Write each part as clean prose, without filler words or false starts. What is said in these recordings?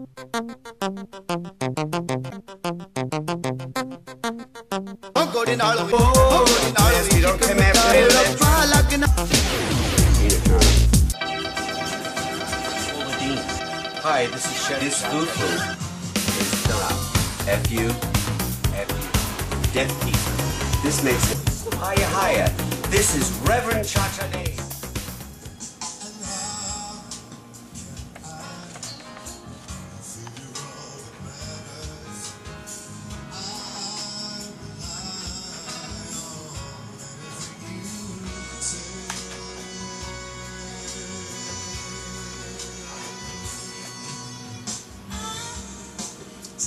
Hi, this is Chef. This fufu is F-U, F-U, Death Pizza. This makes it higher. This is Reverend Cha Cha Day.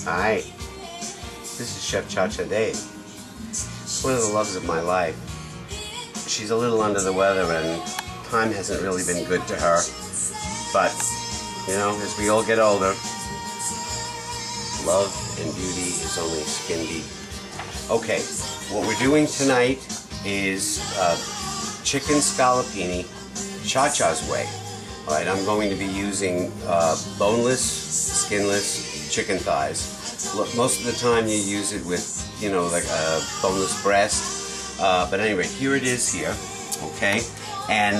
Hi, this is Chef Cha Cha Day. One of the loves of my life. She's a little under the weather and time hasn't really been good to her. But, you know, as we all get older, love and beauty is only skin deep. Okay, what we're doing tonight is chicken scallopini Cha Cha's way. Alright, I'm going to be using boneless, skinless chicken thighs. Look, most of the time you use it with, you know, like a boneless breast. But anyway, here it is here, okay? And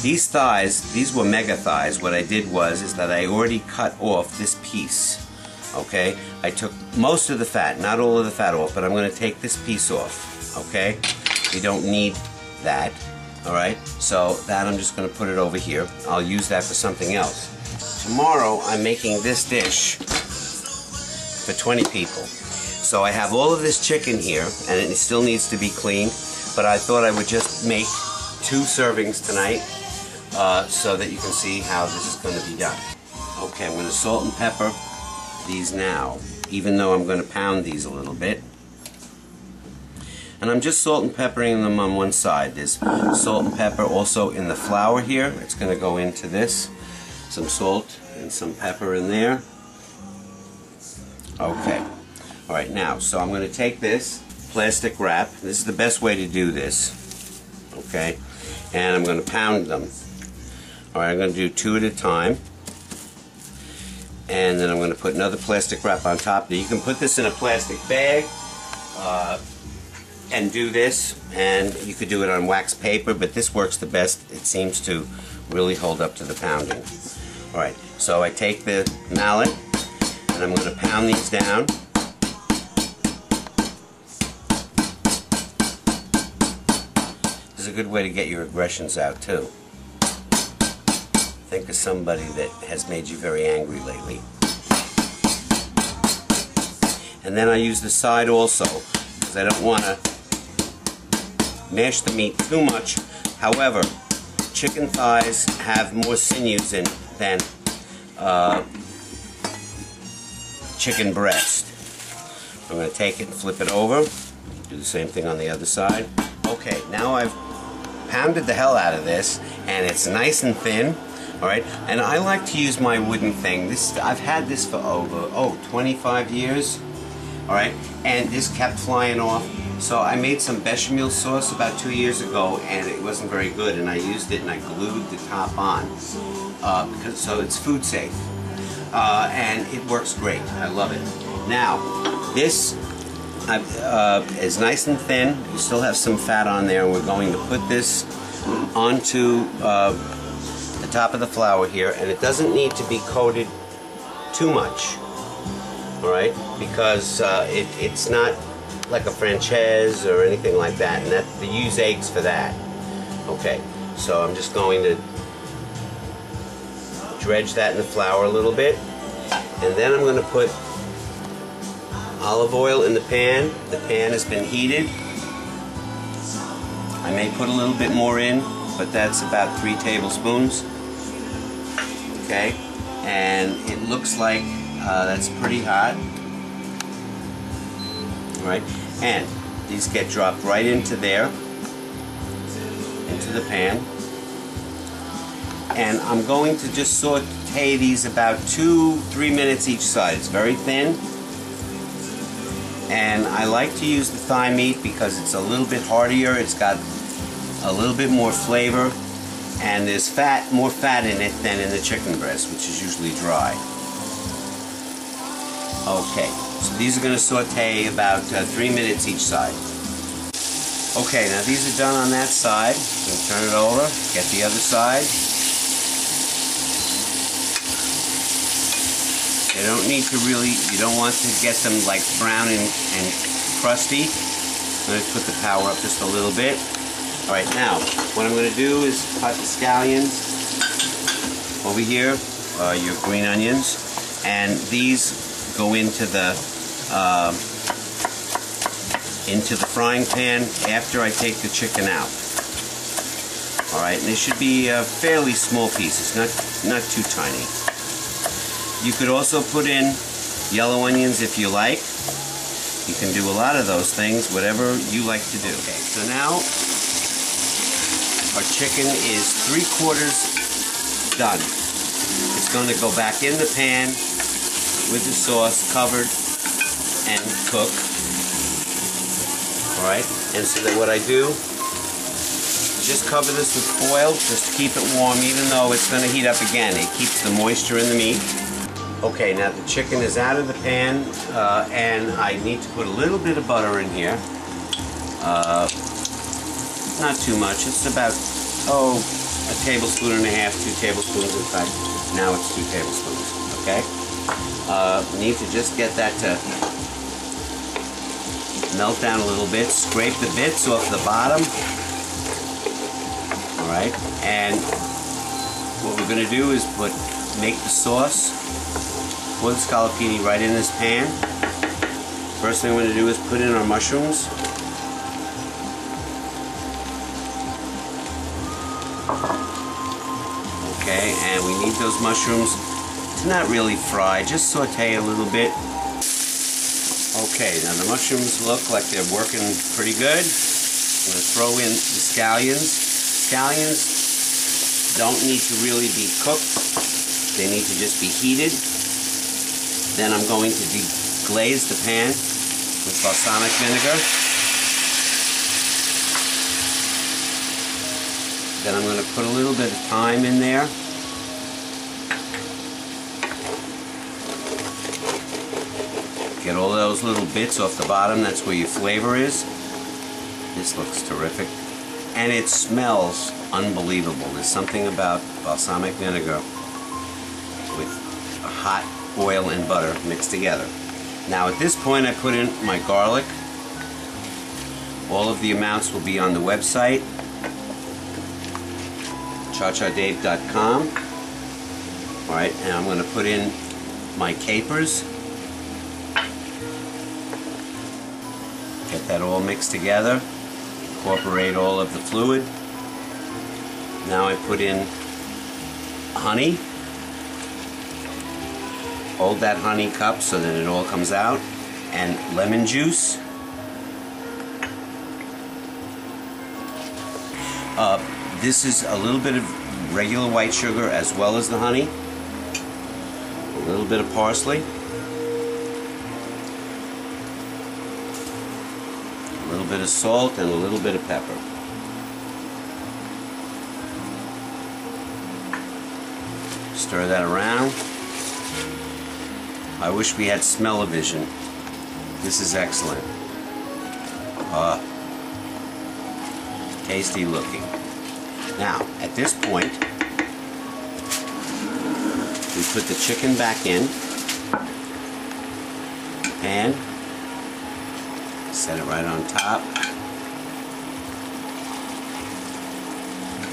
these thighs, these were mega thighs. What I did is that I already cut off this piece, okay? I took most of the fat, not all of the fat off, but I'm going to take this piece off, okay? You don't need that, alright? So that I'm just going to put it over here. I'll use that for something else. Tomorrow I'm making this dish for 20 people. So I have all of this chicken here, and it still needs to be cleaned, but I thought I would just make 2 servings tonight so that you can see how this is going to be done. Okay, I'm going to salt and pepper these now, even though I'm going to pound these a little bit. And I'm just salt and peppering them on one side. There's salt and pepper also in the flour here. It's going to go into this. Some salt and some pepper in there. Okay. Alright, now, so I'm going to take this plastic wrap. This is the best way to do this. Okay. And I'm going to pound them. Alright, I'm going to do 2 at a time. And then I'm going to put another plastic wrap on top. Now, you can put this in a plastic bag and do this. And you could do it on wax paper, but this works the best. It seems to really hold up to the pounding. Alright, so I take the mallet and I'm going to pound these down. This is a good way to get your aggressions out too. Think of somebody that has made you very angry lately. And then I use the side also because I don't want to mash the meat too much. However, chicken thighs have more sinews in than chicken breast. I'm going to take it and flip it over. Do the same thing on the other side. Okay, now I've pounded the hell out of this and it's nice and thin. Alright, and I like to use my wooden thing. I've had this for over 25 years. Alright, and this kept flying off. So I made some bechamel sauce about 2 years ago and it wasn't very good, and I used it and I glued the top on so it's food safe, and it works great. I love it. Now this is nice and thin. You still have some fat on there, and we're going to put this onto the top of the flour here, and it doesn't need to be coated too much, alright, because it's not like a franchise or anything like that, and they use eggs for that. Okay, so I'm just going to dredge that in the flour a little bit, and then I'm going to put olive oil in the pan. The pan has been heated. I may put a little bit more in, but that's about 3 tablespoons. Okay, and it looks like that's pretty hot. Right, and these get dropped right into there, into the pan. And I'm going to just saute these about 2-3 minutes each side. It's very thin. And I like to use the thigh meat because it's a little bit heartier. It's got a little bit more flavor, and there's more fat in it than in the chicken breast, which is usually dry. Okay, so these are going to saute about 3 minutes each side. Okay, now these are done on that side. I'm going to turn it over, get the other side. They don't need to really, you don't want to get them like brown and crusty. I'm going to put the power up just a little bit. Alright, now, what I'm going to do is cut the scallions over here, your green onions, and these go into the frying pan after I take the chicken out. Alright, and they should be fairly small pieces, not too tiny. You could also put in yellow onions if you like. You can do a lot of those things, whatever you like to do. Okay, so now our chicken is 3/4 done. It's going to go back in the pan with the sauce covered and cook. Alright, and so then what I do, just cover this with foil just to keep it warm, even though it's going to heat up again. It keeps the moisture in the meat. Okay, now the chicken is out of the pan, and I need to put a little bit of butter in here. Not too much. It's about, a tablespoon and a half, 2 tablespoons in fact. Now it's 2 tablespoons, okay? Need to just get that to melt down a little bit. Scrape the bits off the bottom. Alright, and what we're going to do is make the sauce for the scallopini right in this pan. First thing we're going to do is put in our mushrooms. Okay, and we need those mushrooms to not really fry, just saute a little bit. Okay, now the mushrooms look like they're working pretty good. I'm going to throw in the scallions. Scallions don't need to really be cooked. They need to just be heated. Then I'm going to deglaze the pan with balsamic vinegar. Then I'm going to put a little bit of thyme in there. Get all those little bits off the bottom. That's where your flavor is. This looks terrific. And it smells unbelievable. There's something about balsamic vinegar with hot oil and butter mixed together. Now at this point I put in my garlic. All of the amounts will be on the website, chachadave.com. Alright, and I'm going to put in my capers. Get that all mixed together. Incorporate all of the fluid. Now I put in honey. Hold that honey cup so that it all comes out. And lemon juice. This is a little bit of regular white sugar as well as the honey. A little bit of parsley. A little bit of salt and a little bit of pepper. Stir that around. I wish we had smell-o-vision. This is excellent. Tasty looking. Now, at this point, we put the chicken back in and set it right on top.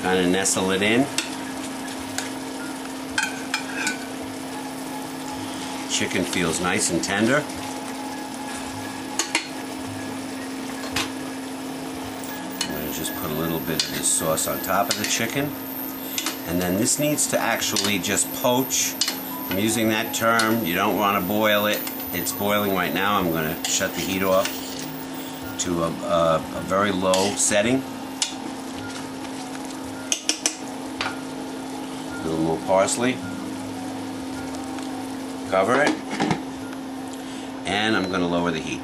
Kind of nestle it in. Chicken feels nice and tender. I'm going to just put a little bit of this sauce on top of the chicken. And then this needs to actually just poach. I'm using that term. You don't want to boil it. It's boiling right now. I'm going to shut the heat off to a very low setting. A little more parsley. Cover it, and I'm going to lower the heat.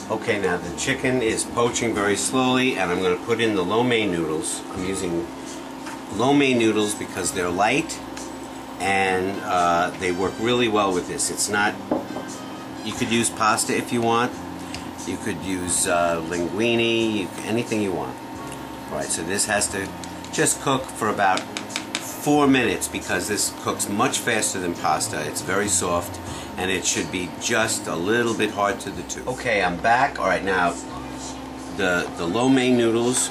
Okay, now the chicken is poaching very slowly, and I'm going to put in the lo mein noodles. I'm using lo mein noodles because they're light, and they work really well with this. It's not, You could use pasta if you want. You could use linguine, anything you want. Alright, so this has to just cook for about 4 minutes because this cooks much faster than pasta. It's very soft and it should be just a little bit hard to the tooth. Okay, I'm back. Alright, now the lo mein noodles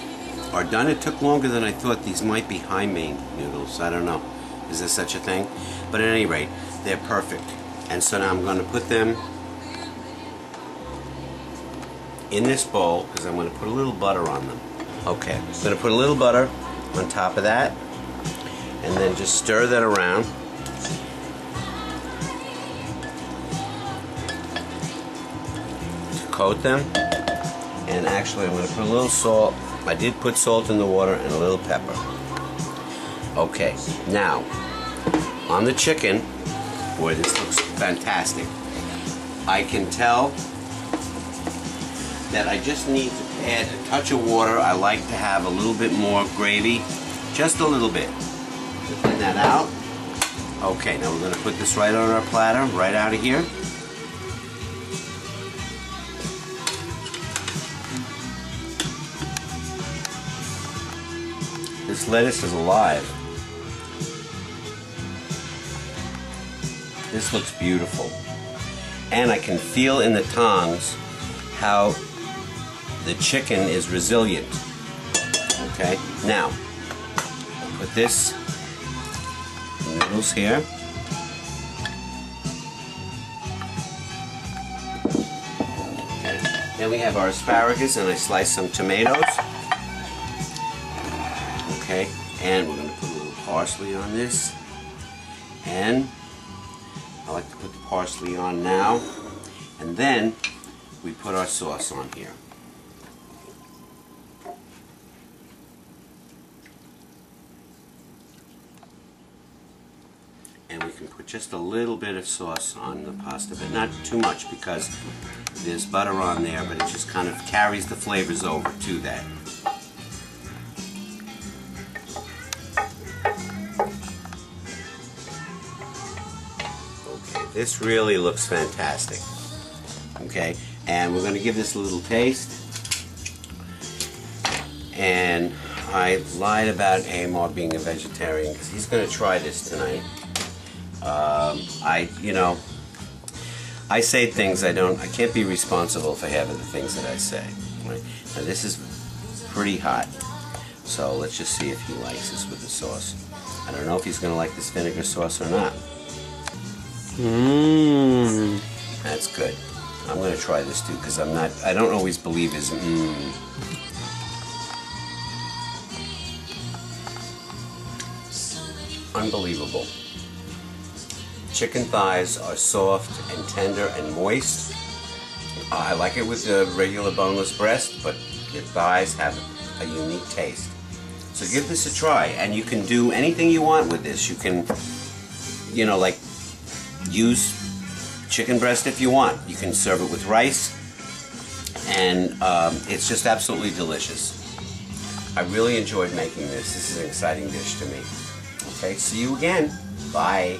are done. It took longer than I thought. These might be high mein noodles. I don't know. Is there such a thing? But at any rate, they're perfect. And so now I'm going to put them in this bowl because I'm going to put a little butter on them. Okay, I'm going to put a little butter on top of that and then just stir that around. To coat them. And actually I'm going to put a little salt. I did put salt in the water and a little pepper. Okay, now on the chicken, boy, this looks fantastic. I can tell that I just need to add a touch of water. I like to have a little bit more gravy, just a little bit. Thin that out. Okay, now we're going to put this right on our platter, right out of here. This lettuce is alive. This looks beautiful. And I can feel in the tongs how the chicken is resilient. Okay, now put this noodles here. Okay. Then we have our asparagus, and I sliced some tomatoes. Okay, and we're going to put a little parsley on this, and I like to put the parsley on now, and then we put our sauce on here. And we can put just a little bit of sauce on the pasta, but not too much because there's butter on there, but it just kind of carries the flavors over to that. Okay, this really looks fantastic. Okay, and we're going to give this a little taste. And I lied about Amar being a vegetarian because he's going to try this tonight. I say things I can't be responsible for half of the things that I say. Right? Now this is pretty hot, so let's just see if he likes this with the sauce. I don't know if he's going to like this vinegar sauce or not. That's good. I'm going to try this too because I don't always believe his Unbelievable. Chicken thighs are soft and tender and moist. I like it with the regular boneless breast, but the thighs have a unique taste. So give this a try, and you can do anything you want with this. You can, like use chicken breast if you want. You can serve it with rice, and it's just absolutely delicious. I really enjoyed making this. This is an exciting dish to me. Okay, see you again. Bye.